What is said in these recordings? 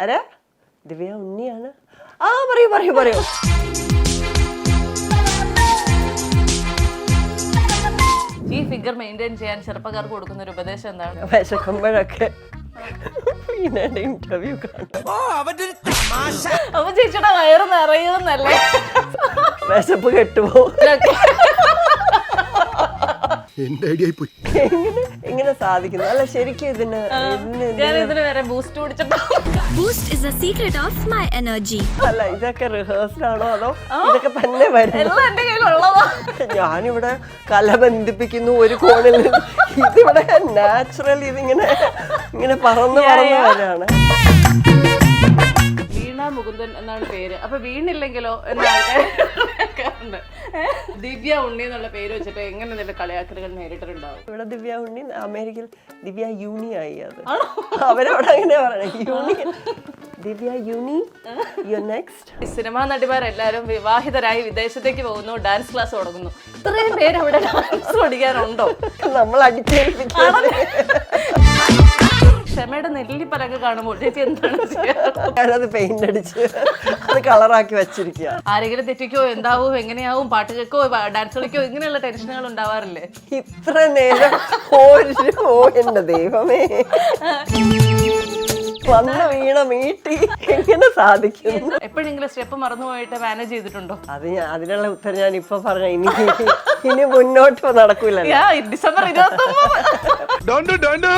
ആരാ? ദിവ്യ ഉണ്ണിയാണ്. ആ പറയൂ പറയൂ പറയൂ. ഈ ഫിഗർ മെയിൻറ്റെയിൻ ചെയ്യാൻ ചെറുപ്പക്കാർക്ക് കൊടുക്കുന്ന ഒരു ഉപദേശം എന്താണ്? വിശക്കുമ്പോഴൊക്കെ ഇന്റർവ്യൂ കാണും. അപ്പൊ ചേച്ചിയുടെ വയറ് നിറയുന്നല്ലേ? വിശപ്പ് കെട്ടുപോ. എങ്ങനെ സാധിക്കുന്നു? അല്ല ശരിക്കും ഇതിന് വരെ boost കുടിച്ചിട്ടോ? Boost is the secret of my energy. അല്ല ഇതൊക്കെ റിഹേഴ്സൽ ആണോ അതോ ഇതൊക്കെ തന്നെ വരും? എല്ലാം എന്റെ കയ്യിലുള്ളതാ. ഞാനിവിടെ കല ബന്ധിപ്പിക്കുന്നു ഒരു കോണിൽ നിന്ന്. ഇതിവിടെ നാച്ചുറൽ ഇതിങ്ങനെ ഇങ്ങനെ പറന്ന് വരാണ്. വീണ മുകുന്ദൻ എന്നാണ് പേര്. അപ്പൊ വീണില്ലെങ്കിലോ എന്നാണ് ദിവ്യ ഉണ്ണി എന്നുള്ള പേര് വെച്ചിട്ട് എങ്ങനെ എന്തെങ്കിലും കളിയാക്കലുകൾ നേരിട്ടിട്ടുണ്ടാവും? ഇവിടെ ദിവ്യ ഉണ്ണി, അമേരിക്കയിൽ ദിവ്യ യൂണി ആയി. അത് അവരവിടെ അങ്ങനെ പറയണേ, യൂണി. ദിവ്യ യൂണി, യു നെക്സ്റ്റ്. സിനിമാ നടിമാരെല്ലാരും വിവാഹിതരായി വിദേശത്തേക്ക് പോകുന്നു, ഡാൻസ് ക്ലാസ് തുടങ്ങുന്നു. ഇത്രയും പേര് അവിടെ ഡാൻസ് പഠിക്കാനുണ്ടോ? നമ്മൾ അടിച്ചേൽപ്പിക്കുന്നത്. ക്ഷമയുടെ നെല്ലിപ്പലൊക്കെ കാണുമ്പോൾ ചേച്ചി എന്താണ് ചെയ്യാറ്? ഞാനത് പെയിന്റ് അടിച്ച് അത് കളറാക്കി വെച്ചിരിക്കുക. ആരെങ്കിലും തെറ്റിക്കോ, എന്താവും, എങ്ങനെയാവും, പാട്ട് കേൾക്കോ, ഡാൻസ് കളിക്കോ, ഇങ്ങനെയുള്ള ടെൻഷനുകൾ ഉണ്ടാവാറില്ലേ? ഇത്ര നേരം എന്റെ ദൈവമേ, വന്ന് വീണ മീട്ടി എങ്ങനെ സാധിക്കുന്നു? എപ്പോഴെങ്കിലും സ്റ്റെപ്പ് മറന്നുപോയിട്ട് മാനേജ് ചെയ്തിട്ടുണ്ടോ? അതിനുള്ള ഉത്തരം ഞാൻ ഇപ്പൊ പറഞ്ഞ. ഇനി മുന്നോട്ട് നടക്കൂലല്ലോ. ഡിസംബർ 29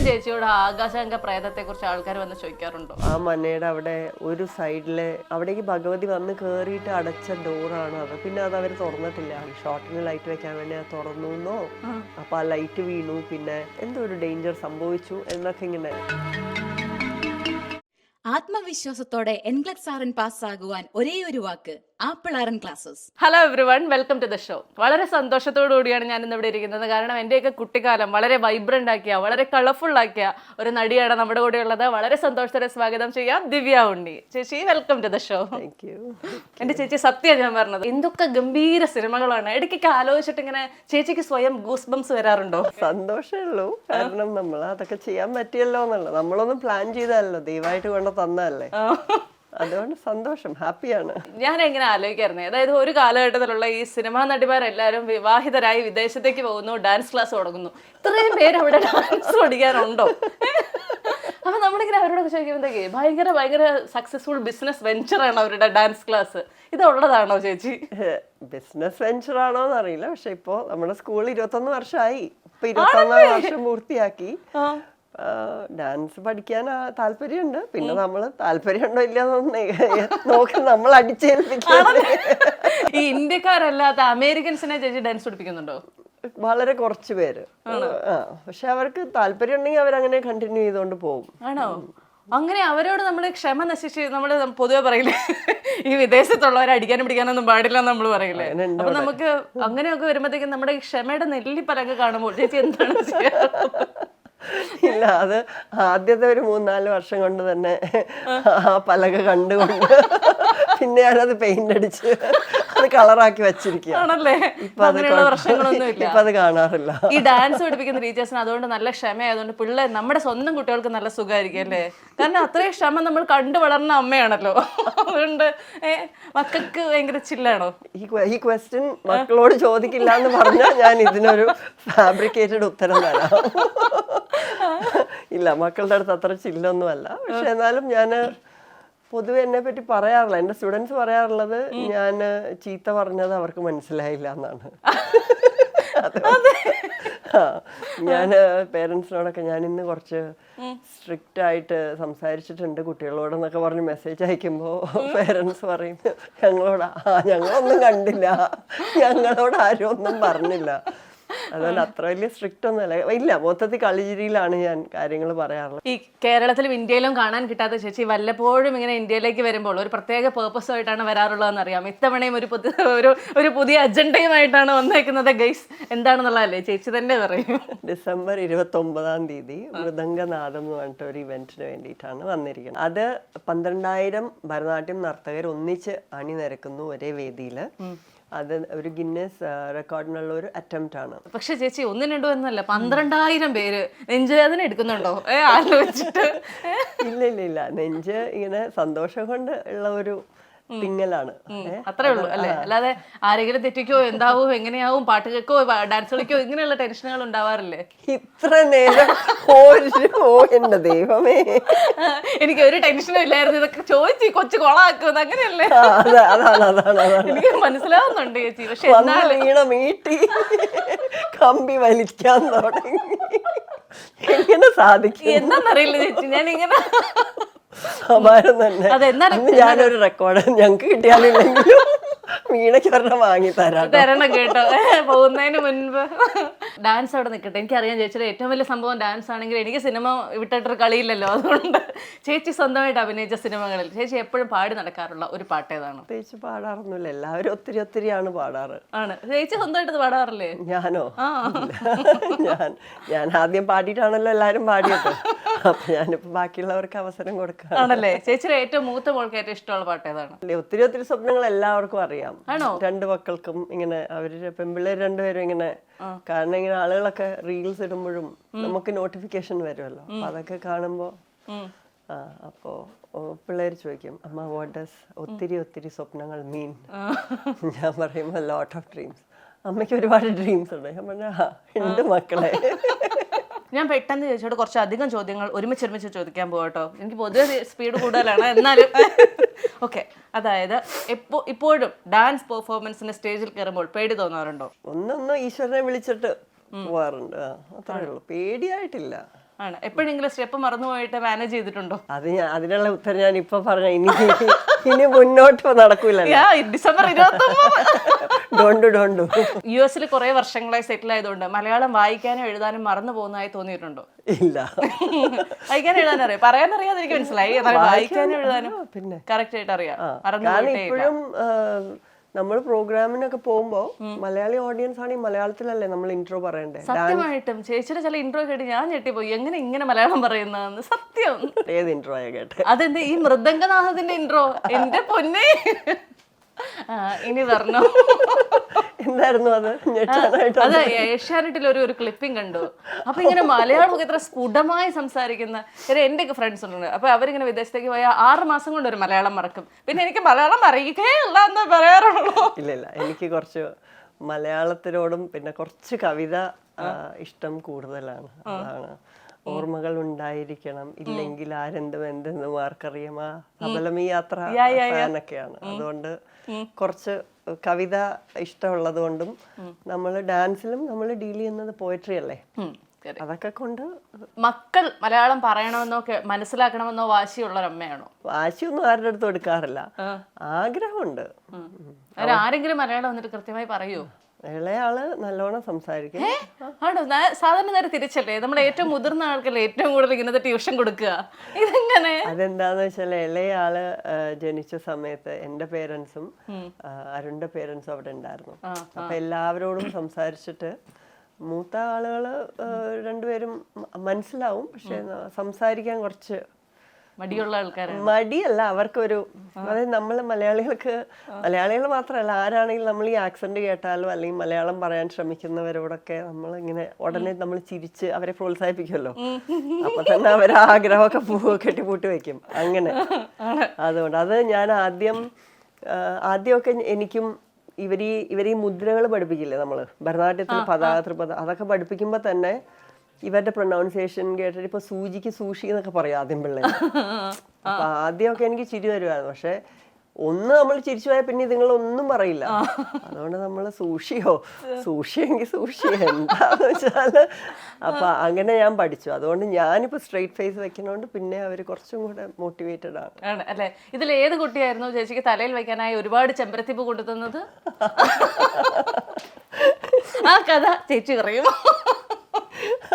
ചേച്ചിയോട് ആകാശാങ്ക പ്രേതത്തെ കുറിച്ച് ആൾക്കാർ വന്ന് ചോദിക്കാറുണ്ടോ? ആ മനയുടെ അവിടെ ഒരു സൈഡില് അവിടേക്ക് ഭഗവതി വന്ന് കേറിയിട്ട് അടച്ച ഡോറാണ് അത്. പിന്നെ അത് അവര് തുറന്നിട്ടില്ല. ഷോർട്ടിന് ലൈറ്റ് വെക്കാൻ വേണ്ടി അത് തുറന്നു. അപ്പൊ ആ ലൈറ്റ് വീണു. പിന്നെ എന്തോ ഒരു ഡേഞ്ചർ സംഭവിച്ചു എന്നൊക്കെ ഇങ്ങനെ. ആത്മവിശ്വാസത്തോടെ എൻഗ്ലക്സ് ആർ പാസ്സാകുവാൻ ഒരേ ഒരു വാക്ക്, apple R classes. Hello everyone, welcome to the show. വളരെ സന്തോഷത്തോടു കൂടിയാണ് ഞാൻ ഇന്ന് ഇവിടെ ഇരിക്കുന്നത്. കാരണം എന്റെയൊക്കെ കുട്ടിക്കാലം വളരെ വൈബ്രന്റ് ആക്കിയ, വളരെ കളർഫുൾ ആക്കിയ ഒരു നടിയാണ് നമ്മുടെ കൂടെ ഉള്ളത്. വളരെ സന്തോഷത്തോടെ സ്വാഗതം ചെയ്യാം ദിവ്യ ഉണ്ണി. ചേച്ചി വെൽക്കം ടു ദ ഷോ. എന്റെ ചേച്ചി സത്യം ഞാൻ പറഞ്ഞത്, എന്തൊക്കെ ഗംഭീര സിനിമകളാണ്. ഇടയ്ക്കൊക്കെ ആലോചിച്ചിട്ട് ഇങ്ങനെ ചേച്ചിക്ക് സ്വയം ഗൂസ് ബംസ് വരാറുണ്ടോ? സന്തോഷമേ ഉള്ളൂ. കാരണം നമ്മൾ അതൊക്കെ ചെയ്യാൻ പറ്റിയല്ലോ എന്നുള്ളത്. നമ്മളൊന്നും പ്ലാൻ ചെയ്തല്ലോ, ദൈവമായിട്ട് കൊണ്ട് തന്നല്ലേ. അതുകൊണ്ട് സന്തോഷം, ഹാപ്പിയാണ്. ഞാൻ എങ്ങനെ ആലോചിക്കായിരുന്നേ, അതായത് ഒരു കാലഘട്ടത്തിലുള്ള ഈ സിനിമാ നടിമാരെല്ലാരും വിവാഹിതരായി വിദേശത്തേക്ക് പോകുന്നു, ഡാൻസ് ക്ലാസ് തുടങ്ങുന്നു. ഇത്രയും പേര് അവിടെ ഡാൻസ് പഠിക്കാനുണ്ടോ? അപ്പൊ നമ്മളിങ്ങനെ അവരോടൊക്കെ ചോദിക്കുമ്പോഴത്തേക്ക് ഭയങ്കര സക്സസ്ഫുൾ ബിസിനസ് വെഞ്ചറാണ് അവരുടെ ഡാൻസ് ക്ലാസ്. ഇത് ഉള്ളതാണോ ചേച്ചി? ബിസിനസ് വെഞ്ചർ ആണോന്ന് അറിയില്ല. പക്ഷെ ഇപ്പോ നമ്മുടെ സ്കൂളിൽ 21 വർഷമായി. ഇപ്പൊ 21 വർഷം പൂർത്തിയാക്കി. ഡാൻസ് പഠിക്കാൻ താല്പര്യമുണ്ട്. പിന്നെ നമ്മള് താല്പര്യമുണ്ടോ ഇല്ലാന്നൊന്നും നോക്കി നമ്മൾ അടിച്ചേൽപ്പിക്കുന്നത്. ഈ ഇന്ത്യക്കാരല്ലാത്ത അമേരിക്കൻസിനെ ചേച്ചി ഡാൻസ് പഠിപ്പിക്കുന്നുണ്ടോ? വളരെ കുറച്ച് പേര്. പക്ഷെ അവർക്ക് താല്പര്യം ഉണ്ടെങ്കിൽ അവരങ്ങനെ കണ്ടിന്യൂ ചെയ്തോണ്ട് പോകും. ആണോ? അങ്ങനെ അവരോട് നമ്മള് ക്ഷമ നശിച്ച് നമ്മള് പൊതുവെ പറയില്ലേ, ഈ വിദേശത്തുള്ളവരെ അടിക്കാനും പിടിക്കാനൊന്നും പാടില്ല നമ്മൾ പറയില്ലേ. അപ്പൊ നമുക്ക് അങ്ങനെയൊക്കെ വരുമ്പോഴത്തേക്കും നമ്മുടെ ഈ ക്ഷമയുടെ നെല്ലിപ്പലൊക്കെ കാണുമ്പോൾ ചേച്ചി എന്താണ് ചെയ്യാറ്? ഇല്ല, അത് ആദ്യത്തെ ഒരു 3-4 വർഷം കൊണ്ട് തന്നെ ആ പലക കണ്ടുകൊണ്ട് പിന്നെ ഞാനത് പെയിന്റ് അടിച്ച് അത് കളറാക്കി വെച്ചിരിക്കുകയാണല്ലേ. ഇപ്പൊ അത് കാണാറില്ല. ഈ ഡാൻസ് പഠിപ്പിക്കുന്ന ടീച്ചേഴ്സിന് അതുകൊണ്ട് നല്ല ക്ഷമയായതുകൊണ്ട് പിള്ളേർ, നമ്മുടെ സ്വന്തം കുട്ടികൾക്ക് നല്ല സുഖമായിരിക്കും അല്ലേ? കാരണം അത്രയും ക്ഷമ നമ്മൾ കണ്ടു വളർന്ന അമ്മയാണല്ലോ. അതുകൊണ്ട് മക്കൾക്ക് ഭയങ്കര ചില്ലാണോ? ഈ ക്വസ്റ്റ്യൻ മക്കളോട് ചോദിക്കില്ല എന്ന് പറഞ്ഞാൽ ഞാൻ ഇതിനൊരു ഫാബ്രിക്കേറ്റഡ് ഉത്തരം തരാം. ഇല്ല, മക്കളുടെ അടുത്ത് അത്ര ചില്ലൊന്നും അല്ല. പക്ഷെ എന്നാലും ഞാൻ പൊതുവെ എന്നെ പറ്റി പറയാറില്ല. എൻ്റെ സ്റ്റുഡൻസ് പറയാറുള്ളത് ഞാൻ ചീത്ത പറഞ്ഞത് അവർക്ക് മനസ്സിലായില്ല എന്നാണ്. ഞാൻ പേരൻസിനോടൊക്കെ ഞാൻ ഇന്ന് കുറച്ച് സ്ട്രിക്റ്റ് ആയിട്ട് സംസാരിച്ചിട്ടുണ്ട് കുട്ടികളോടെന്നൊക്കെ പറഞ്ഞ് മെസ്സേജ് അയക്കുമ്പോൾ പേരൻസ് പറയും ഞങ്ങളൊന്നും കണ്ടില്ല, ഞങ്ങളോട് ആരും ഒന്നും പറഞ്ഞില്ല. അതുകൊണ്ട് അത്ര വലിയ സ്ട്രിക്റ്റ് ഒന്നുമല്ല. ഇല്ല, മൊത്തത്തിൽ കളിചിരിയിലാണ് ഞാൻ കാര്യങ്ങൾ പറയാറുള്ളത്. ഈ കേരളത്തിലും ഇന്ത്യയിലും കാണാൻ കിട്ടാത്ത ചേച്ചി വല്ലപ്പോഴും ഇങ്ങനെ ഇന്ത്യയിലേക്ക് വരുമ്പോൾ ഒരു പ്രത്യേക പേർപ്പസ് ആയിട്ടാണ് വരാറുള്ളതെന്ന് അറിയാം. ഇത്തവണയും ഒരു പുതിയ അജണ്ടയുമായിട്ടാണ് വന്നേക്കുന്നത്. ഗൈസ് എന്താണെന്നുള്ളതല്ലേ ചേച്ചി തന്നെ പറയും. ഡിസംബർ 29 മൃദംഗനാദം എന്ന് പറഞ്ഞിട്ട് ഒരു ഇവന്റിന് വേണ്ടിയിട്ടാണ് വന്നിരിക്കുന്നത്. അത് 12,000 ഭരതനാട്യം നർത്തകർ ഒന്നിച്ച് അണിനിരക്കുന്നു ഒരേ വേദിയിൽ. അത് ഒരു ഗിന്നസ് റെക്കോർഡിനുള്ള ഒരു അറ്റംപ്റ്റ് ആണ്. പക്ഷെ ചേച്ചി 1 2 എന്നല്ല 12,000 പേര് നെഞ്ചുവേദന എടുക്കുന്നുണ്ടോ ആലോചിച്ചിട്ട്? ഇല്ല നെഞ്ച് ഇങ്ങനെ സന്തോഷം കൊണ്ട് ഉള്ള ഒരു തിങ്ങലാണ്. അത്രേ ഉള്ളൂ അല്ലേ? അല്ലാതെ ആരെങ്കിലും തെറ്റിക്കോ, എന്താവോ, എങ്ങനെയാവും, പാട്ട് കേൾക്കോ, ഡാൻസ് കളിക്കോ, ഇങ്ങനെയുള്ള ടെൻഷനുകൾ ഉണ്ടാവാറില്ലേ? ഇത്ര നേരം എന്റെ ദൈവമേ, എനിക്ക് ഒരു ടെൻഷനും ഇല്ലായിരുന്നു. ഇതൊക്കെ ചോദിച്ചു കൊച്ചു കൊളാക്കുന്നത് അങ്ങനെയല്ലേ? അതാണ് എനിക്ക് മനസ്സിലാവുന്നുണ്ട് ചേച്ചി. പക്ഷെ വീണ മീട്ടി കമ്പി വലിക്കാൻ തുടങ്ങി. എങ്ങനെ സാധിക്കും എന്താന്നറിയില്ല ചേച്ചി. ഞാനിങ്ങനെ അപാരം തന്നെ. ഞാനൊരു റെക്കോർഡ് ഞങ്ങക്ക് കിട്ടിയാലില്ലെങ്കിലും വീണയ്ക്ക് ഒരെണ്ണം വാങ്ങി തരണം കേട്ടോ പോകുന്നതിന് മുൻപ്. ഡാൻസ് അവിടെ നിൽക്കട്ടെ. എനിക്കറിയാം ചേച്ചിയുടെ ഏറ്റവും വലിയ സംഭവം ഡാൻസ് ആണെങ്കിൽ എനിക്ക് സിനിമ വിട്ടിട്ടൊരു കളിയില്ലല്ലോ. അതുകൊണ്ട് ചേച്ചി സ്വന്തമായിട്ട് അഭിനയിച്ച സിനിമകളിൽ ചേച്ചി എപ്പോഴും പാടി നടക്കാറുള്ള ഒരു പാട്ട് ഏതാണ്? പ്രത്യേകിച്ച് പാടാറൊന്നുമില്ല, എല്ലാവരും ഒത്തിരിയാണ് പാടാറ്. ആണ് ചേച്ചി സ്വന്തമായിട്ട് പാടാറില്ലേ? ഞാനോ? ഞാൻ ആദ്യം പാടിയിട്ടാണല്ലോ എല്ലാരും പാടിയത്. അപ്പൊ ഞാനിപ്പോ ബാക്കിയുള്ളവർക്ക് അവസരം കൊടുക്കാം. ആണല്ലേ? ചേച്ചിയുടെ ഏറ്റവും മൂത്ത മോൾക്ക് ഏറ്റവും ഇഷ്ടമുള്ള പാട്ട് ഏതാണ്? ഒത്തിരി സ്വപ്നങ്ങൾ എല്ലാവർക്കും അറിയാം. ആണോ? 2 മക്കൾക്കും ഇങ്ങനെ അവര് പെൺപിള്ളേർ 2 പേരും ഇങ്ങനെ, കാരണം ഇങ്ങനെ ആളുകളൊക്കെ റീൽസ് ഇടുമ്പോഴും നമുക്ക് നോട്ടിഫിക്കേഷൻ വരുമല്ലോ. അപ്പൊ അതൊക്കെ കാണുമ്പോ അപ്പോ പിള്ളേർ ചോദിക്കും, അമ്മ വാട്ട് ഡസ് ഒത്തിരി സ്വപ്നങ്ങൾ മീൻ? ഞാൻ പറയുമ്പോ ലോട്ട് ഓഫ് ഡ്രീംസ്. അമ്മയ്ക്ക് ഒരുപാട് ഡ്രീംസ് ഉണ്ട്. ഞാൻ പറഞ്ഞ ഉണ്ട് മക്കളെ. ഞാൻ പെട്ടെന്ന് ചോദിച്ചോട്ട് കുറച്ച് അധികം ചോദ്യങ്ങൾ ഒരുമിച്ച് ചോദിക്കാൻ പോകട്ടോ. എനിക്ക് പൊതുവെ സ്പീഡ് കൂടുതലാണ്, എന്നാലും ഓക്കെ. അതായത് ഇപ്പോഴും ഡാൻസ് പെർഫോമൻസിന്റെ സ്റ്റേജിൽ കയറുമ്പോൾ പേടി തോന്നാറുണ്ടോ? ഒന്നൊന്ന് ഈശ്വരനെ വിളിച്ചിട്ട് പോവാറുണ്ട്, അത്രേ ഉള്ളൂ. പേടിയായിട്ടില്ല. ആണ്. എപ്പോഴെങ്കിലും സ്റ്റെപ്പ് മറന്നുപോയിട്ട് മാനേജ് ചെയ്തിട്ടുണ്ടോ? അതിനുള്ള ഉത്തരം ഞാൻ ഇപ്പൊ പറഞ്ഞ. ഇനി മുന്നോട്ട് നടക്കൂല. ഡിസംബർ 29 US കുറെ വർഷങ്ങളായി സെറ്റിൽ ആയതുകൊണ്ട് മലയാളം വായിക്കാനും എഴുതാനും മറന്നു പോകുന്നതായി തോന്നിയിട്ടുണ്ടോ? ഇല്ല. വായിക്കാനും എഴുതാനും അറിയാം, പറയാനറിയാതെ എനിക്ക് മനസ്സിലായി. വായിക്കാനും എഴുതാനും പിന്നെ കറക്റ്റ് ആയിട്ട് അറിയാം. ഇപ്പോഴും നമ്മൾ പ്രോഗ്രാമിനൊക്കെ പോകുമ്പോ മലയാളി ഓഡിയൻസ് ആണെങ്കിൽ മലയാളത്തിലല്ലേ നമ്മൾ ഇൻട്രോ പറയണ്ടേ? സത്യമായിട്ടും ചേച്ചിയുടെ ചില ഇൻട്രോ കേട്ട് ഞാൻ ഞെട്ടിപ്പോയി. എങ്ങനെ ഇങ്ങനെ മലയാളം പറയുന്നതെന്ന്. സത്യം. ഏത് ഇൻട്രോ കേട്ടെ? അതെന്ത് ഈ മൃദംഗനാഥത്തിന്റെ ഇൻട്രോ? എന്റെ പൊന്നെ, ഇനി പറഞ്ഞോ. എന്തായിരുന്നു അത്? അത് ഏഷ്യാനെറ്റിൽ ഒരു ക്ലിപ്പിംഗ് കണ്ടു. അപ്പൊ ഇങ്ങനെ മലയാളമൊക്കെ ഇത്ര സ്ഫുടമായി സംസാരിക്കുന്ന എന്റെയൊക്കെ ഫ്രണ്ട്സ് ഉണ്ട്. അപ്പൊ അവരിങ്ങനെ വിദേശത്തേക്ക് പോയാൽ 6 മാസം കൊണ്ട് ഒരു മലയാളം മറക്കും. പിന്നെ എനിക്ക് മലയാളം അറിയുകയില്ല എന്ന് പറയാറുള്ളൂ. ഇല്ല, എനിക്ക് കുറച്ച് മലയാളത്തിനോടും പിന്നെ കുറച്ച് കവിത ഇഷ്ടം കൂടുതലാണ്. അതാണ്. ഓർമ്മകൾ ഉണ്ടായിരിക്കണം, ഇല്ലെങ്കിൽ ആരെന്തും ആർക്കറിയാം, സബലമീ യാത്ര ഫാനൊക്കെയാണ്. അതുകൊണ്ട് കുറച്ച് കവിത ഇഷ്ടമുള്ളത് കൊണ്ടും നമ്മൾ ഡാൻസിലും നമ്മൾ ഡീൽ ചെയ്യുന്നത് പോയട്രി അല്ലേ, അതൊക്കെ കൊണ്ട്. മക്കൾ മലയാളം പറയണമെന്നോ മനസ്സിലാക്കണമെന്നോ വാശിയുള്ള ഒരമ്മയാണോ? വാശിയൊന്നും ആരുടെ അടുത്തും എടുക്കാറില്ല, ആഗ്രഹമുണ്ട്. ആരെങ്കിലും മലയാളം വന്നിട്ട് കൃത്യമായി പറയൂ? ഇളയാള് നല്ലോണം സംസാരിക്കും. ആണോ? സാധാരണ നേരെ തിരിച്ചല്ലേ, നമ്മുടെ ഏറ്റവും മുതിർന്ന ആൾക്കല്ലേ ഏറ്റവും കൂടുതൽ ഇങ്ങനത്തെ ട്യൂഷൻ കൊടുക്കുക. ഇതെങ്ങനെ? അതെന്താന്ന് വെച്ചാൽ ഇളയാള് ജനിച്ച സമയത്ത് എന്റെ പേരൻസും അരുണിന്റെ പേരൻസും അവിടെ ഉണ്ടായിരുന്നു. അപ്പൊ എല്ലാവരോടും സംസാരിച്ചിട്ട് മൂത്ത ആളുകള് 2 പേരും മനസ്സിലാവും, പക്ഷെ സംസാരിക്കാൻ കുറച്ച് മടിയുള്ള ആൾക്കാരാണ്. മടിയല്ല, അവർക്കൊരു, അതായത് നമ്മൾ മലയാളികൾ മാത്രമല്ല ആരാണെങ്കിലും നമ്മൾ ഈ ആക്സന്റ് കേട്ടാലോ അല്ലെങ്കിൽ മലയാളം പറയാൻ ശ്രമിക്കുന്നവരോടൊക്കെ നമ്മൾ ഇങ്ങനെ ഉടനെ നമ്മൾ ചിരിച്ച് അവരെ പ്രോത്സാഹിപ്പിക്കുമല്ലോ. അപ്പൊ തന്നെ അവരെ ആഗ്രഹമൊക്കെ കെട്ടിപ്പൂട്ടി വെക്കും അങ്ങനെ. അതുകൊണ്ട് അത് ഞാൻ ആദ്യമൊക്കെ എനിക്കും ഇവരീ മുദ്രകൾ പഠിപ്പിക്കില്ലേ നമ്മള് ഭരതനാട്യത്തിൽ പതാക ത്രിപദ, അതൊക്കെ പഠിപ്പിക്കുമ്പോ തന്നെ ഇവരുടെ പ്രൊനൗൺസിയേഷൻ കേട്ടിട്ട് ഇപ്പൊ സൂചിക്ക് സൂഷി എന്നൊക്കെ പറയും ആദ്യം പിള്ളേർ. അപ്പൊ ആദ്യമൊക്കെ എനിക്ക് ചിരി വരുമായിരുന്നു, പക്ഷെ നമ്മൾ ചിരിച്ചു പോയാൽ പിന്നെ ഇതുങ്ങളൊന്നും പറയില്ല. അതുകൊണ്ട് നമ്മള് സൂഷിയെങ്കിൽ സൂഷി എന്താന്ന് വെച്ചാല് അപ്പൊ അങ്ങനെ ഞാൻ പഠിച്ചു. അതുകൊണ്ട് ഞാനിപ്പോ സ്ട്രെയിറ്റ് ഫേസ് വെക്കുന്നോണ്ട് പിന്നെ അവര് കുറച്ചും കൂടെ മോട്ടിവേറ്റഡ് ആണ്. അല്ലെ? ഇതിൽ ഏത് കുട്ടിയായിരുന്നു ചേച്ചിക്ക് തലയിൽ വെക്കാനായി ഒരുപാട് ചെമ്പരത്തിപ്പ് കൊണ്ടുതന്നത്? ആ കഥ ചേച്ചി അറിയും?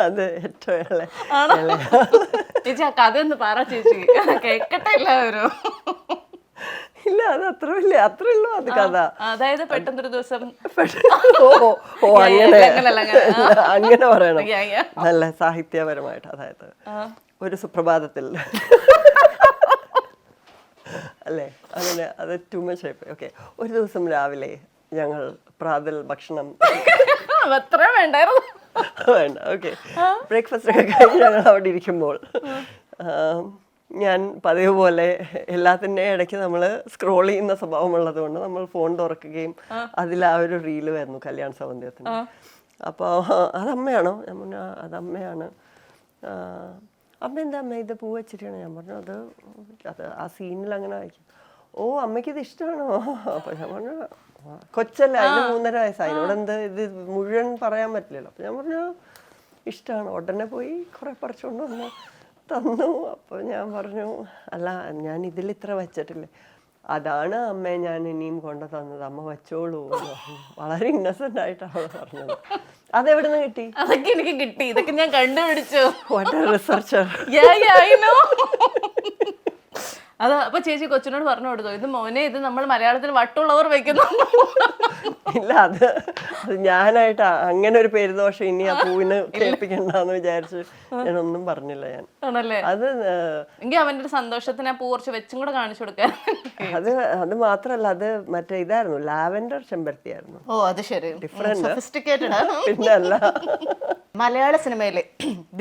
അത് ഏറ്റവും ചേച്ചി ആ കഥ ഒന്ന് പറ ചേച്ചി, കേക്കട്ടെ എല്ലാവരും. ഇല്ല, അത് അത്രേ ഉള്ളൂ അത് കഥ. അതായത് പെട്ടെന്നൊരു ദിവസം അങ്ങനെ പറയണം, നല്ല സാഹിത്യപരമായിട്ട്. അതായത് ഒരു സുപ്രഭാതത്തിൽ അല്ലേ, അങ്ങനെ അത് ടു മച്ച് ആയിപ്പോയി. ഓക്കെ, ഒരു ദിവസം രാവിലെ ഞങ്ങൾ പ്രാതൽ ഭക്ഷണം അത്ര വേണ്ടായിരുന്നു. വേണ്ട, ഓക്കെ. ബ്രേക്ക്ഫാസ്റ്റ് ഒക്കെ കഴിഞ്ഞ് ഞങ്ങൾ അവിടെ ഇരിക്കുമ്പോൾ ഞാൻ പതിവ് പോലെ എല്ലാത്തിൻ്റെ ഇടയ്ക്ക് നമ്മൾ സ്ക്രോൾ ചെയ്യുന്ന സ്വഭാവമുള്ളത് കൊണ്ട് നമ്മൾ ഫോൺ തുറക്കുകയും അതിൽ ആ ഒരു റീല് വരുന്നു കല്യാൺ സൗന്ദര്യത്തിന്. അപ്പോൾ അതമ്മയാണോ? ഞാൻ പറഞ്ഞു അതമ്മയാണ്. അമ്മ എന്താ അമ്മ ഇത് പൂ വെച്ചിട്ടാണ്? ഞാൻ പറഞ്ഞു അത് ആ സീനിൽ അങ്ങനെ വായിക്കും. ഓ അമ്മയ്ക്ക് ഇത് ഇഷ്ടമാണോ? അപ്പോൾ ഞാൻ പറഞ്ഞു കൊച്ചല്ല, അതിന് 3.5 വയസ്സായി, ഇവിടെ എന്ത് ഇത് മുഴുവൻ പറയാൻ പറ്റില്ലല്ലോ. അപ്പം ഞാൻ പറഞ്ഞു ഇഷ്ടമാണ്. ഉടനെ പോയി കുറേ പറിച്ചുകൊണ്ട് വന്ന് തന്നു. അപ്പോൾ ഞാൻ പറഞ്ഞു അല്ല ഞാൻ ഇതിൽ ഇത്ര വെച്ചിട്ടില്ലേ, അതാണ് അമ്മയെ ഞാൻ ഇനിയും കൊണ്ടു തന്നത്, അമ്മ വെച്ചോളൂ എന്ന് പറഞ്ഞു. വളരെ ഇന്നസെന്റ് ആയിട്ടാണ് അവൾ പറഞ്ഞത്. അതെവിടെ നിന്ന് കിട്ടി? അതൊക്കെ എനിക്ക് കിട്ടി, ഇതൊക്കെ ഞാൻ കണ്ടുപിടിച്ചു. What A researcher. അത് അപ്പൊ ചേച്ചി കൊച്ചിനോട് പറഞ്ഞു കൊടുത്തു, ഇത് മോനെ ഇത് നമ്മൾ മലയാളത്തിൽ വട്ടുള്ളവർ വെക്കുന്നു. ഇല്ല, അത് ഞാനായിട്ട് അങ്ങനെ ഒരു പേരുദോഷം ഇനി ആ പൂവിന് കേൾപ്പിക്കണ്ടെന്ന് വിചാരിച്ച് ഞാനൊന്നും പറഞ്ഞില്ല. ഞാൻ ആണല്ലേ? അത് എങ്കിൽ അവന്റെ ഒരു സന്തോഷത്തിന് ആ പൂ കുറച്ച് വെച്ചും കൂടെ കാണിച്ചു കൊടുക്കാൻ. അത് മാത്രല്ല, അത് മറ്റേ ഇതായിരുന്നു, ലാവൻഡർ ചെമ്പരത്തിയായിരുന്നു. ഓ അത് ശരി, ഡിഫറെന്റ്. പിന്നെ അല്ല. മലയാള സിനിമയിലെ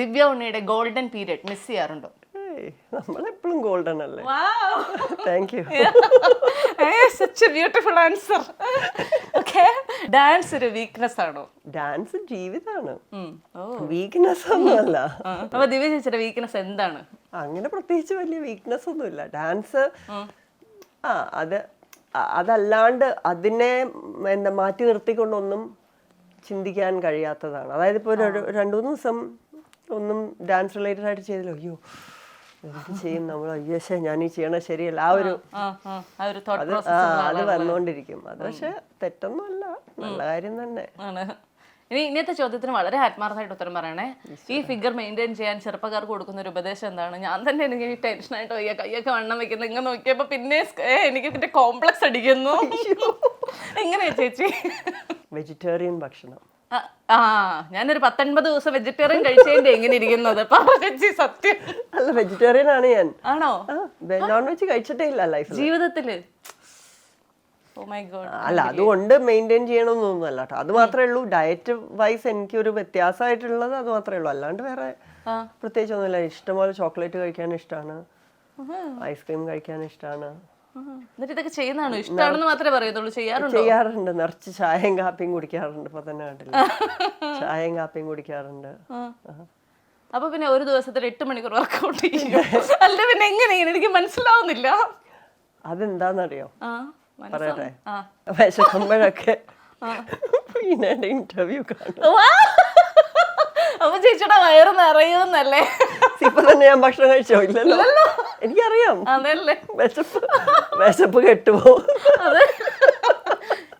ദിവ്യ ഉണ്ണിയുടെ ഗോൾഡൻ പീരിയഡ് മിസ് ചെയ്യാറുണ്ടോ? നമ്മളെപ്പോഴും ഗോൾഡൻ അല്ലേ. Thank you. such a beautiful answer. Okay, dance ഒരു വീക്ക്നെസ് ആണോ? ഡാൻസ് ജീവിതമാണ്, വീക്ക്നെസ് ഒന്നുമല്ല. അപ്പൊ ദിവ്യ ചേച്ചിയുടെ വീക്ക്നെസ് എന്താണ്? അങ്ങനെ പ്രത്യേകിച്ച് വലിയ വീക്ക്നെസ് ഒന്നുമില്ല. ഡാൻസ് അതല്ലാണ്ട് അതിനെ എന്താ മാറ്റി നിർത്തിക്കൊണ്ടൊന്നും ചിന്തിക്കാൻ കഴിയാത്തതാണ്. അതായത് ഇപ്പോൾ 2-3 ദിവസം ഒന്നും ഡാൻസ് റിലേറ്റഡ് ആയിട്ട് ചെയ്തില്ല, അയ്യോ എന്ത് ചെയ്യും നമ്മൾ, അയ്യോ ഞാൻ ഈ ചെയ്യണത് ശരിയല്ല, ആ ഒരു അത് വന്നുകൊണ്ടിരിക്കും. അത് പക്ഷെ തെറ്റൊന്നുമല്ല, നല്ല കാര്യം തന്നെ. ഇനി ഇന്നത്തെ ചോദ്യത്തിന് വളരെ ആത്മാർത്ഥമായിട്ട് ഉത്തരം പറയണേ. ഈ ഫിഗർ മെയിൻറ്റെയിൻ ചെയ്യാൻ ചെറുപ്പക്കാർക്ക് കൊടുക്കുന്ന ഒരു ഉപദേശം എന്താണ്? ഞാൻ തന്നെ എനിക്ക് ടെൻഷനായിട്ട് വയ്യ, കയ്യൊക്കെ വണ്ണം വെക്കുന്നത് ഇങ്ങനെ നോക്കിയപ്പോ പിന്നെ എനിക്ക് ഇതിന്റെ കോംപ്ലക്സ് അടിക്കുന്നു. എങ്ങനെയാ ചേച്ചി? വെജിറ്റേറിയൻ ഭക്ഷണം. ഞാനൊരു 19 ദിവസം വെജിറ്റേറിയൻ കഴിച്ചതിന്റെ എങ്ങനെ ഇരിക്കുന്നത് ചേച്ചി? സത്യം അല്ല, വെജിറ്റേറിയൻ ആണ് ഞാൻ. ആണോ? നോൺ വെജ് കഴിച്ചിട്ടേ ഇല്ല ലൈഫ് ജീവിതത്തില്. അല്ല, അതുകൊണ്ട് മെയിൻറ്റെയിൻ ചെയ്യണമെന്നൊന്നുമല്ല കേട്ടോ. അത് മാത്രമേ ഉള്ളൂ. ഡയറ്റ് വൈസ് എനിക്കൊരു വ്യത്യാസമായിട്ടുള്ളത് അത് മാത്രമേ ഉള്ളൂ. അല്ലാണ്ട് വേറെ പ്രത്യേകിച്ച് ഒന്നുമില്ല. ഇഷ്ടംപോലെ ചോക്ലേറ്റ് കഴിക്കാൻ ഇഷ്ടമാണ്, ഐസ്ക്രീം കഴിക്കാൻ ഇഷ്ടമാണ്. എന്നിട്ട് ഇതൊക്കെ ചെയ്യുന്നതാണോ? ഇഷ്ടമാണെന്ന് മാത്രമേ പറയുന്നുള്ളൂ. ചെയ്യാറുണ്ട്. നിറച്ച് ചായയും കാപ്പിയും കുടിക്കാറുണ്ട്. ഇപ്പൊ തന്നെ കണ്ടില്ല, ചായയും കാപ്പിയും കുടിക്കാറുണ്ട്. അപ്പൊ പിന്നെ ഒരു ദിവസത്തിൽ 8 മണിക്കൂർ വർക്കൗട്ട് ചെയ്യും. അല്ല പിന്നെ എങ്ങനെയാണ്? എനിക്ക് മനസ്സിലാവുന്നില്ല. അതെന്താന്നറിയോ? പറയട്ടെ. വിശക്കുമ്പോഴൊക്കെ ഇന്റർവ്യൂ കാണും. അപ്പൊ ചേച്ചിയുടെ വയറ് നിറയുന്നല്ലേ? ഇപ്പൊ തന്നെ ഞാൻ ഭക്ഷണം കഴിച്ചോ? ഇല്ലല്ലോ, എനിക്കറിയാം. വിശപ്പ് കെട്ടുപോ.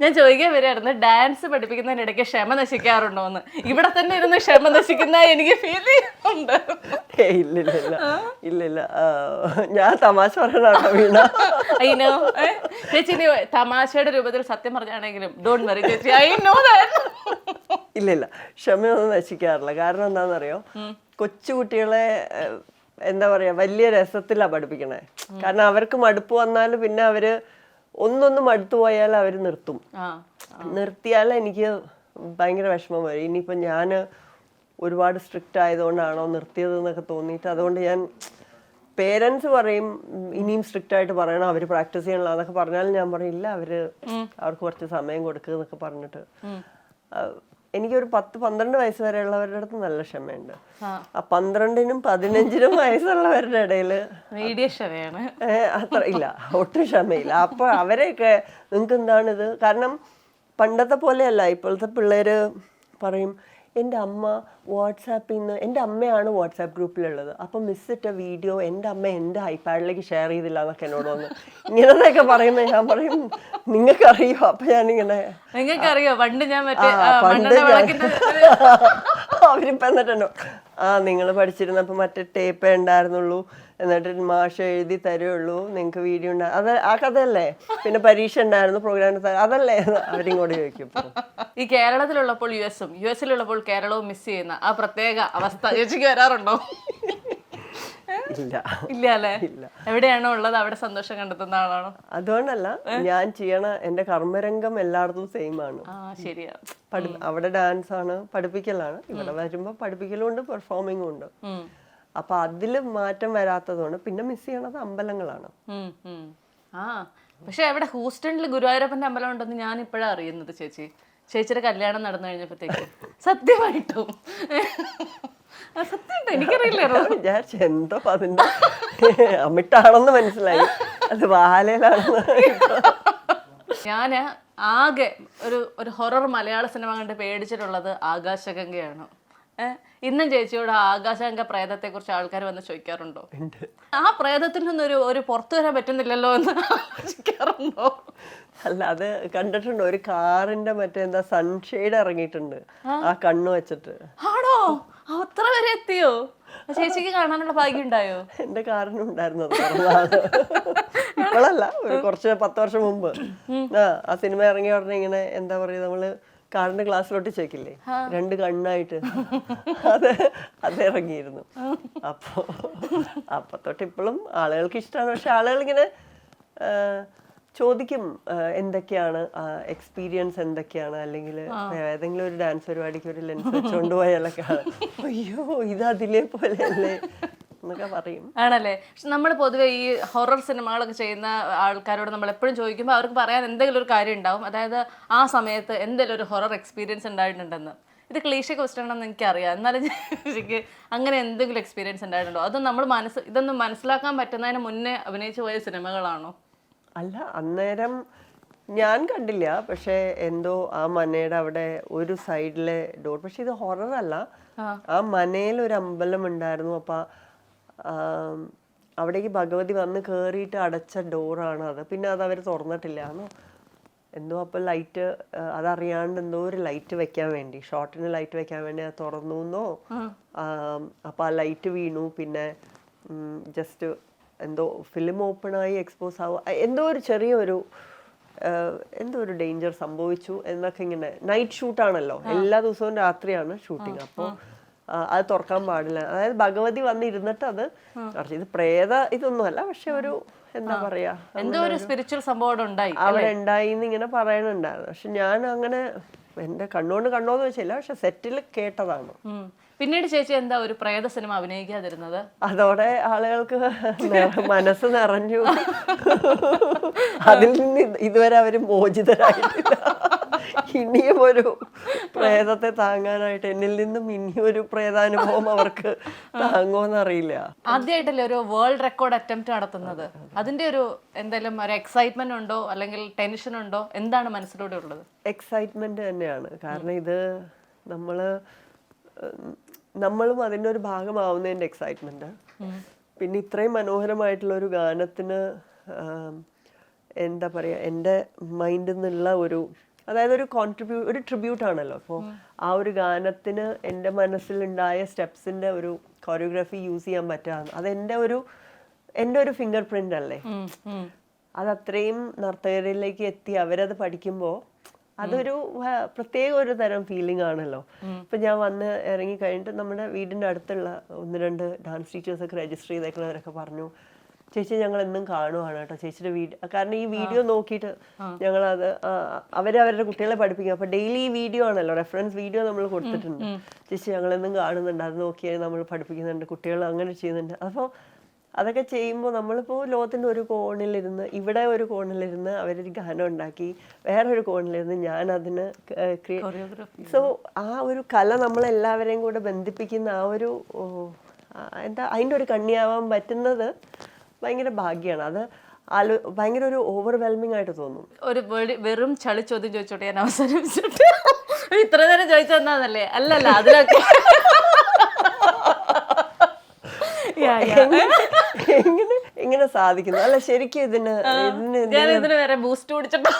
ഞാൻ ചോദിക്കാൻ വരായിരുന്നു, ഡാൻസ് പഠിപ്പിക്കുന്നതിനിടയ്ക്ക് ക്ഷമ നശിക്കാറുണ്ടോ എന്ന്. ഇവിടെ തന്നെ ഇരുന്ന് ക്ഷമ നശിക്കുന്ന എനിക്ക് ഫീൽ ചെയ്യുന്നുണ്ട്. ഇല്ലില്ല, ഞാൻ തമാശ പറയണോ വീണ? അയ്യോ ചേച്ചി, ഇനി തമാശയുടെ രൂപത്തിൽ സത്യം പറഞ്ഞാണെങ്കിലും ഡോണ്ട് വറി ചേച്ചി, ഐ നോ ദാറ്റ്. ഇല്ലില്ല, ക്ഷമയൊന്നും നശിക്കാറില്ല. കാരണം എന്താണെന്നറിയോ? കൊച്ചുകുട്ടികളെ എന്താ പറയാ, വലിയ രസത്തിലാണ് പഠിപ്പിക്കണേ. കാരണം അവർക്ക് മടുപ്പ് വന്നാൽ പിന്നെ അവര് ഒന്നൊന്നും മടുത്തു പോയാൽ അവർ നിർത്തും. നിർത്തിയാൽ എനിക്ക് ഭയങ്കര വിഷമം വരും. ഇനിയിപ്പോൾ ഞാൻ ഒരുപാട് സ്ട്രിക്റ്റ് ആയതുകൊണ്ടാണോ നിർത്തിയത് എന്നൊക്കെ തോന്നിയിട്ട്, അതുകൊണ്ട് ഞാൻ പേരൻസ് പറയും ഇനിയും സ്ട്രിക്റ്റ് ആയിട്ട് പറയണം, അവർ പ്രാക്ടീസ് ചെയ്യണല്ലോ എന്നൊക്കെ പറഞ്ഞാൽ ഞാൻ പറയില്ല, അവർക്ക് കുറച്ച് സമയം കൊടുക്കുക എന്നൊക്കെ പറഞ്ഞിട്ട്. എനിക്കൊരു 10-12 വയസ്സ് വരെയുള്ളവരുടെ അടുത്ത് നല്ല ക്ഷമയുണ്ട്. ആ 12-നും 15-നും വയസ്സുള്ളവരുടെ ഇടയില് അത്ര ഇല്ല, ഒട്ടും ക്ഷമയില്ല. അപ്പൊ അവരെയൊക്കെ നിങ്ങൾക്ക് എന്താണിത്? കാരണം പണ്ടത്തെ പോലെയല്ല. ഇപ്പോഴത്തെ പിള്ളേര് പറയും എൻ്റെ അമ്മ വാട്സാപ്പിൽ നിന്ന്, എൻ്റെ അമ്മയാണ് വാട്സാപ്പ് ഗ്രൂപ്പിലുള്ളത്, അപ്പം മിസ്സിട്ട വീഡിയോ എൻ്റെ അമ്മ എൻ്റെ ഐപാഡിലേക്ക് ഷെയർ ചെയ്തില്ല എന്നൊക്കെ എന്നോട് വന്ന് ഇങ്ങനെയൊക്കെ പറയുമ്പോൾ ഞാൻ പറയും നിങ്ങൾക്കറിയോ? അപ്പൊ ഞാനിങ്ങനെ നിങ്ങൾക്കറിയോ പണ്ട് ഞാൻ അവരിപ്പോ എന്നിട്ടുണ്ടോ നിങ്ങൾ പഠിച്ചിരുന്നപ്പോൾ മറ്റേ ടേപ്പേ ഉണ്ടായിരുന്നുള്ളൂ, എന്നിട്ട് മാഷ് എഴുതി തരുള്ളൂ, നിങ്ങൾക്ക് വീഡിയോ അത് ആ കഥയല്ലേ? പിന്നെ പരീക്ഷ ഉണ്ടായിരുന്നു, പ്രോഗ്രാം അതല്ലേ അവരിങ്ങോട്ട് ചോദിക്കും. ഈ കേരളത്തിലുള്ളപ്പോൾ യുഎസിലുള്ളപ്പോൾ കേരളവും മിസ് ചെയ്യുന്ന ആ പ്രത്യേക അവസ്ഥ ചേച്ചിക്ക് വരാറുണ്ടോ? ഇല്ല ഇല്ല അല്ലേ? എവിടെയാണോ ഉള്ളത് അവിടെ സന്തോഷം കണ്ടെത്തുന്ന ആളാണോ? അതുകൊണ്ടല്ല, ഞാൻ ചെയ്യണ എന്റെ കർമ്മരംഗം എല്ലായിടത്തും സെയിം ആണ്. ശരിയാ. അവിടെ ഡാൻസ് ആണ്, പഠിപ്പിക്കലാണ്. ഇവിടെ വരുമ്പോ പഠിപ്പിക്കലും ഉണ്ട്, പെർഫോമിങ്ങും ഉണ്ട്. അപ്പൊ അതില് മാറ്റം വരാത്തതുകൊണ്ട് പിന്നെ മിസ് ചെയ്യണത് അമ്പലങ്ങളാണ്. പക്ഷെ അവിടെ ഹൂസ്റ്റണിൽ ഗുരുവായൂരപ്പന്റെ അമ്പലം ഉണ്ടെന്ന് ഞാൻ ഇപ്പോഴാണ് അറിയുന്നത് ചേച്ചി. ചേച്ചിയുടെ കല്യാണം നടന്നു കഴിഞ്ഞപ്പോഴത്തേക്ക് സത്യമായിട്ടും സത്യമായിട്ടും എനിക്കറിയില്ലായിരുന്നു. വിചാരിച്ചു എന്തോ അതിന്റെ അമിട്ടാണെന്ന് മനസ്സിലായി, അത് വാലയിലാണെന്ന്. ഞാന് ആകെ ഒരു ഹൊറർ മലയാള സിനിമ കണ്ട് പേടിച്ചിട്ടുള്ളത് ആകാശഗംഗയാണ്. ഇന്നും ചേച്ചിയോട് ആകാശഗംഗ പ്രേതത്തെ കുറിച്ച് ആൾക്കാർ വന്ന് ചോദിക്കാറുണ്ടോ? ആ പ്രേതത്തിൽ നിന്നൊരു ഒരു പുറത്തു വരാൻ പറ്റുന്നില്ലല്ലോ എന്ന് ആലോചിക്കാറുണ്ടോ? അല്ല, അത് കണ്ടിട്ടുണ്ട്. ഒരു കാറിന്റെ മറ്റേ സൺഷെയ്ഡ് ഇറങ്ങിയിട്ടുണ്ട് ആ കണ്ണു വെച്ചിട്ട്. ആണോ? അത്ര വരെ എത്തിയോ? ചേച്ചിക്ക് കാണാനുള്ള ഭാഗ്യം ഉണ്ടായോ? എന്റെ കാറിനുണ്ടായിരുന്നത് ഇപ്പോഴല്ല, ഒരു കുറച്ച് 10 വർഷം മുമ്പ്. ആ സിനിമ ഇറങ്ങിയ ഉടനെ ഇങ്ങനെ എന്താ പറയുക, നമ്മള് കാറിന്റെ ഗ്ലാസ്സിലോട്ട് ചേക്കില്ലേ, 2 കണ്ണായിട്ട്, അത് ഇറങ്ങിയിരുന്നു. അപ്പൊ തൊട്ട് ഇപ്പോഴും ആളുകൾക്ക് ഇഷ്ടമാണ്. പക്ഷെ ആളുകൾ ഇങ്ങനെ ചോദിക്കും എന്തൊക്കെയാണ് എക്സ്പീരിയൻസ്, എന്തൊക്കെയാണ്, അല്ലെങ്കിൽ ഏതെങ്കിലും ഒരു ഡാൻസ് പരിപാടിക്ക് ഒരു ലെൻസ് വെച്ചോണ്ട് പോയാലൊക്കെ അയ്യോ ഇത് അതിലേ പോലെ അല്ലേ എന്നൊക്കെ പറയും. ആണല്ലേ? പക്ഷെ നമ്മൾ പൊതുവെ ഈ ഹൊറർ സിനിമകളൊക്കെ ചെയ്യുന്ന ആൾക്കാരോട് നമ്മൾ എപ്പോഴും ചോദിക്കുമ്പോൾ അവർക്ക് പറയാൻ എന്തെങ്കിലും ഒരു കാര്യം ഉണ്ടാവും. അതായത് ആ സമയത്ത് എന്തെങ്കിലും ഒരു ഹൊറർ എക്സ്പീരിയൻസ് ഉണ്ടായിട്ടുണ്ടെന്ന്. ഇത് ക്ലീശ ക്വസ്റ്റ്യൻ ആണെന്ന് എനിക്കറിയാം, എന്നാലും എനിക്ക് അങ്ങനെ എന്തെങ്കിലും എക്സ്പീരിയൻസ് ഉണ്ടായിട്ടുണ്ടോ? അതൊന്നും നമ്മൾ ഇതൊന്നും മനസ്സിലാക്കാൻ പറ്റുന്നതിന് മുന്നേ അഭിനയിച്ചു പോയ സിനിമകളാണോ? അല്ല, അന്നേരം ഞാൻ കണ്ടില്ല. പക്ഷെ എന്തോ ആ മനയുടെ അവിടെ ഒരു സൈഡിലെ ഡോർ, പക്ഷെ ഇത് ഹൊറർ അല്ല, ആ മനയിൽ ഒരു അമ്പലം ഉണ്ടായിരുന്നു. അപ്പൊ അവിടേക്ക് ഭഗവതി വന്ന് കേറിയിട്ട് അടച്ച ഡോറാണ് അത്. പിന്നെ അത് അവർ തുറന്നിട്ടില്ല എന്തോ. അപ്പൊ ലൈറ്റ് അതറിയാണ്ട് എന്തോ ഒരു ലൈറ്റ് വെക്കാൻ വേണ്ടി, ഷോർട്ടിന് ലൈറ്റ് വെക്കാൻ വേണ്ടി അത് തുറന്നു. അപ്പൊ ആ ലൈറ്റ് വീണു. പിന്നെ ജസ്റ്റ് എന്തോ ഫിലിം ഓപ്പണായി എക്സ്പോസ് ആവുക, എന്തോ ഒരു ചെറിയൊരു എന്തോ ഒരു ഡേഞ്ചർ സംഭവിച്ചു എന്നൊക്കെ. ഇങ്ങനെ നൈറ്റ് ഷൂട്ടാണല്ലോ, എല്ലാ ദിവസവും രാത്രിയാണ് ഷൂട്ടിങ്. അപ്പോൾ അത് തുറക്കാൻ പാടില്ല. അതായത് ഭഗവതി വന്നിരുന്നിട്ട് അത് ഇത് പ്രേത ഇതൊന്നുമല്ല, പക്ഷെ ഒരു എന്താ പറയാ, എന്തോ ഒരു സ്പിരിച്വൽ സംഭവം അവിടെ ഉണ്ടായി എന്ന് ഇങ്ങനെ പറയണുണ്ടായിരുന്നു. പക്ഷെ ഞാൻ അങ്ങനെ എന്റെ കണ്ണോണ്ട് കണ്ടോന്ന് വെച്ചില്ല, പക്ഷെ സെറ്റിൽ കേട്ടതാണ്. പിന്നീട് ചേച്ചി എന്താ ഒരു പ്രേത സിനിമ അഭിനയിക്കാതിരുന്നത്? അതോടെ ആളുകൾക്ക് മനസ്സ് നിറഞ്ഞു. അതിൽ നിന്ന് ഇതുവരെ അവര് മോചിതരായിട്ടില്ല. ഇനിയും ഒരു പ്രേതത്തെ താങ്ങാനായിട്ട് എന്നിൽ നിന്നും ഇനിയൊരു പ്രേതാനുഭവം അവർക്ക് താങ്ങുമെന്നറിയില്ല. ആദ്യമായിട്ടല്ലേ ഒരു വേൾഡ് റെക്കോർഡ് അറ്റംപ്റ്റ് നടത്തുന്നത്? അതിന്റെ ഒരു എന്തെങ്കിലും ഒരു എക്സൈറ്റ്മെന്റ് ഉണ്ടോ, അല്ലെങ്കിൽ ടെൻഷൻ ഉണ്ടോ? എന്താണ് മനസ്സിലൂടെ ഉള്ളത്? എക്സൈറ്റ്മെന്റ് തന്നെയാണ്. കാരണം ഇത് നമ്മളും അതിൻ്റെ ഒരു ഭാഗമാവുന്നതിൻ്റെ എക്സൈറ്റ്മെന്റ്. പിന്നെ ഇത്രയും മനോഹരമായിട്ടുള്ള ഒരു ഗാനത്തിന് എന്താ പറയുക, എൻ്റെ മൈൻഡിൽ നിന്നുള്ള അതായത് ഒരു ട്രിബ്യൂട്ട് ആണല്ലോ. അപ്പോൾ ആ ഒരു ഗാനത്തിന് എൻ്റെ മനസ്സിലുണ്ടായ സ്റ്റെപ്സിൻ്റെ ഒരു കൊറിയോഗ്രാഫി യൂസ് ചെയ്യാൻ പറ്റുക, അത് എൻ്റെ ഒരു ഫിംഗർ പ്രിന്റ് അല്ലേ. അതത്രയും നർത്തകരിലേക്ക് എത്തി അവരത് പഠിക്കുമ്പോൾ അതൊരു പ്രത്യേക ഒരു തരം ഫീലിംഗ് ആണല്ലോ. ഇപ്പൊ ഞാൻ വന്ന് ഇറങ്ങി കഴിഞ്ഞിട്ട് നമ്മുടെ വീടിന്റെ അടുത്തുള്ള 1-2 ഡാൻസ് ടീച്ചേഴ്സൊക്കെ രജിസ്റ്റർ ചെയ്തേക്കുന്നവരൊക്കെ പറഞ്ഞു, ചേച്ചി ഞങ്ങൾ എന്നും കാണുവാണ് കേട്ടോ ചേച്ചിയുടെ വീഡിയോ. കാരണം ഈ വീഡിയോ നോക്കിയിട്ട് ഞങ്ങളത് അവരവരുടെ കുട്ടികളെ പഠിപ്പിക്കും. അപ്പൊ ഡെയിലി ഈ വീഡിയോ ആണല്ലോ, റെഫറൻസ് വീഡിയോ നമ്മൾ കൊടുത്തിട്ടുണ്ട്. ചേച്ചി ഞങ്ങളെന്നും കാണുന്നുണ്ട്, അത് നോക്കിയാൽ നമ്മൾ പഠിപ്പിക്കുന്നുണ്ട്, കുട്ടികൾ അങ്ങനെ ചെയ്യുന്നുണ്ട്. അപ്പോൾ അതൊക്കെ ചെയ്യുമ്പോൾ നമ്മളിപ്പോൾ ലോകത്തിൻ്റെ ഒരു കോണിലിരുന്ന്, ഇവിടെ ഒരു കോണിലിരുന്ന് അവരൊരു ഗാനം ഉണ്ടാക്കി, വേറൊരു കോണിലിരുന്ന് ഞാൻ അതിന് സോ ആ ഒരു കല നമ്മളെല്ലാവരെയും കൂടെ ബന്ധിപ്പിക്കുന്ന ആ ഒരു എന്താ അതിൻ്റെ ഒരു കണ്ണിയാവാൻ പറ്റുന്നത് ഭയങ്കര ഭാഗ്യമാണ്. അത് ഭയങ്കര ഒരു ഓവർവെൽമിംഗ് ആയിട്ട് തോന്നും. ഒരു വെറും ചളി ചോദ്യം ചോദിച്ചോട്ടെ ഞാൻ അവസാനിപ്പിച്ചിട്ട്? ഇത്ര നേരം ചോദിച്ചെന്നാന്നല്ലേ? അല്ലല്ല, അതിലൊക്കെ എങ്ങനെ സാധിക്കുന്നു? അല്ല ശരിക്കും ഇതിന് വരെ ബൂസ്റ്റ് കുടിച്ചിട്ടോ?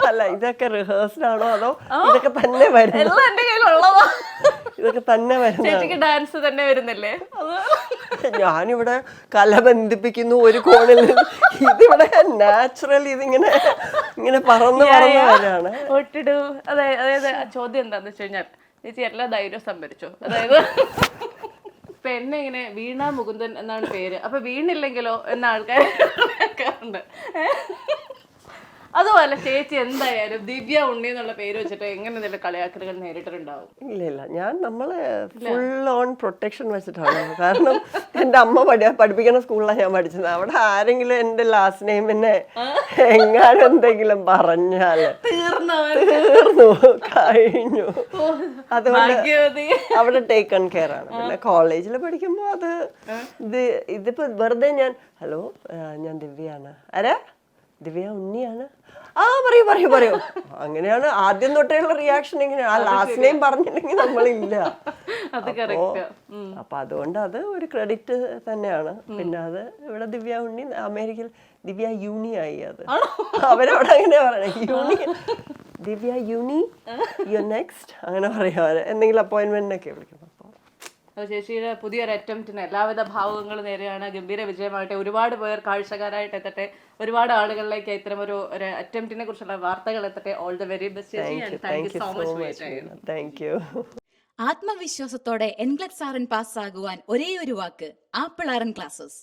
അല്ല, ഇതൊക്കെ റിഹേഴ്സൽ ആണോ അതോ ഇതൊക്കെ തന്നെ വരുന്നത്? എന്റെ കയ്യിലുള്ളതാ. ഇതൊക്കെ തന്നെ വരുന്നത്? ഡാൻസ് തന്നെ വരുന്നില്ലേ? ഞാനിവിടെ കല ബന്ധിപ്പിക്കുന്നു ഒരു കോണിൽ, ഇതിവിടെ നാച്ചുറൽ ഇതിങ്ങനെ പറന്ന് വരാണ്. അതായത് ചോദ്യം എന്താന്ന് വെച്ച് കഴിഞ്ഞാൽ ചേച്ചി എല്ലാ ധൈര്യവും സംഭരിച്ചു. അതായത് ഇപ്പൊ എന്നെ ഇങ്ങനെ വീണ മുകുന്ദൻ എന്നാണ് പേര്, അപ്പൊ വീണില്ലെങ്കിലോ എന്ന ആൾക്കാർ കേൾക്കാറുണ്ട്. അതുപോലെ ചേച്ചി എന്തായാലും ദിവ്യ ഉണ്ണി എന്നുള്ള പേര് വെച്ചിട്ട് എങ്ങനെ എന്തെങ്കിലും കളിയാക്കലുകൾ നേരിട്ടിട്ടുണ്ടാവും? ഇല്ല, നമ്മള് ഫുൾ ഓൺ പ്രൊട്ടക്ഷൻ വെച്ചിട്ടാണ്. കാരണം എൻ്റെ അമ്മ പഠിപ്പിക്കുന്ന സ്കൂളിലാണ് ഞാൻ പഠിച്ചത്. അവിടെ ആരെങ്കിലും എൻ്റെ ലാസ്റ്റ് നെയിം എന്നെ എങ്ങാനും എന്തെങ്കിലും പറഞ്ഞാല് തീർന്നു, കഴിഞ്ഞു. അതുകൊണ്ട് അവിടെ ടേക്കൺ കെയർ ആണ്. പിന്നെ കോളേജിൽ പഠിക്കുമ്പോ അത് ഇതിപ്പോ വെറുതെ ഞാൻ ഹലോ ഞാൻ ദിവ്യാണ്, ആരാ ദിവ്യ ഉണ്ണിയാണ്, ആ പറയൂ അങ്ങനെയാണ് ആദ്യം തൊട്ടേയുള്ള റിയാക്ഷൻ. ഇങ്ങനെയാണ്. ആ ലാസ്റ്റ് നെയിം പറഞ്ഞില്ലെങ്കിൽ നമ്മളില്ല. അപ്പൊ അതുകൊണ്ട് അത് ഒരു ക്രെഡിറ്റ് തന്നെയാണ്. പിന്നെ അത് ഇവിടെ ദിവ്യ ഉണ്ണി, അമേരിക്കയിൽ ദിവ്യ യൂണി ആയി. അത് അവരവിടെ അങ്ങനെ പറയണേ, യൂണി ദിവ്യ യൂണി യു നെക്സ്റ്റ് അങ്ങനെ പറയാം. അവര് എന്തെങ്കിലും അപ്പോയിന്റ്മെന്റിനൊക്കെ വിളിക്കും. ചേച്ചിയുടെ പുതിയൊരു അറ്റംപ്റ്റിന് എല്ലാവിധ ഭാവങ്ങളും നേരെയാണ്. ഗംഭീര വിജയമാകട്ടെ, ഒരുപാട് പേർ കാഴ്ചക്കാരായിട്ട് എത്തട്ടെ, ഒരുപാട് ആളുകളിലേക്ക് ഇത്തരം ഒരു അറ്റംപ്റ്റിനെ കുറിച്ചുള്ള വാർത്തകൾ എത്തട്ടെ. ഓൾ ദ വെരി ബെസ്റ്റ് ചേച്ചി. Thank you so much. Thank you. ആത്മവിശ്വാസത്തോടെ എൻഗ്ലക്സ് ആർ എൻ പാസ്സാകുവാൻ ഒരേ ഒരു വാക്ക്, ആപ്പിൾ ആർ എൻ ക്ലാസ്സസ്.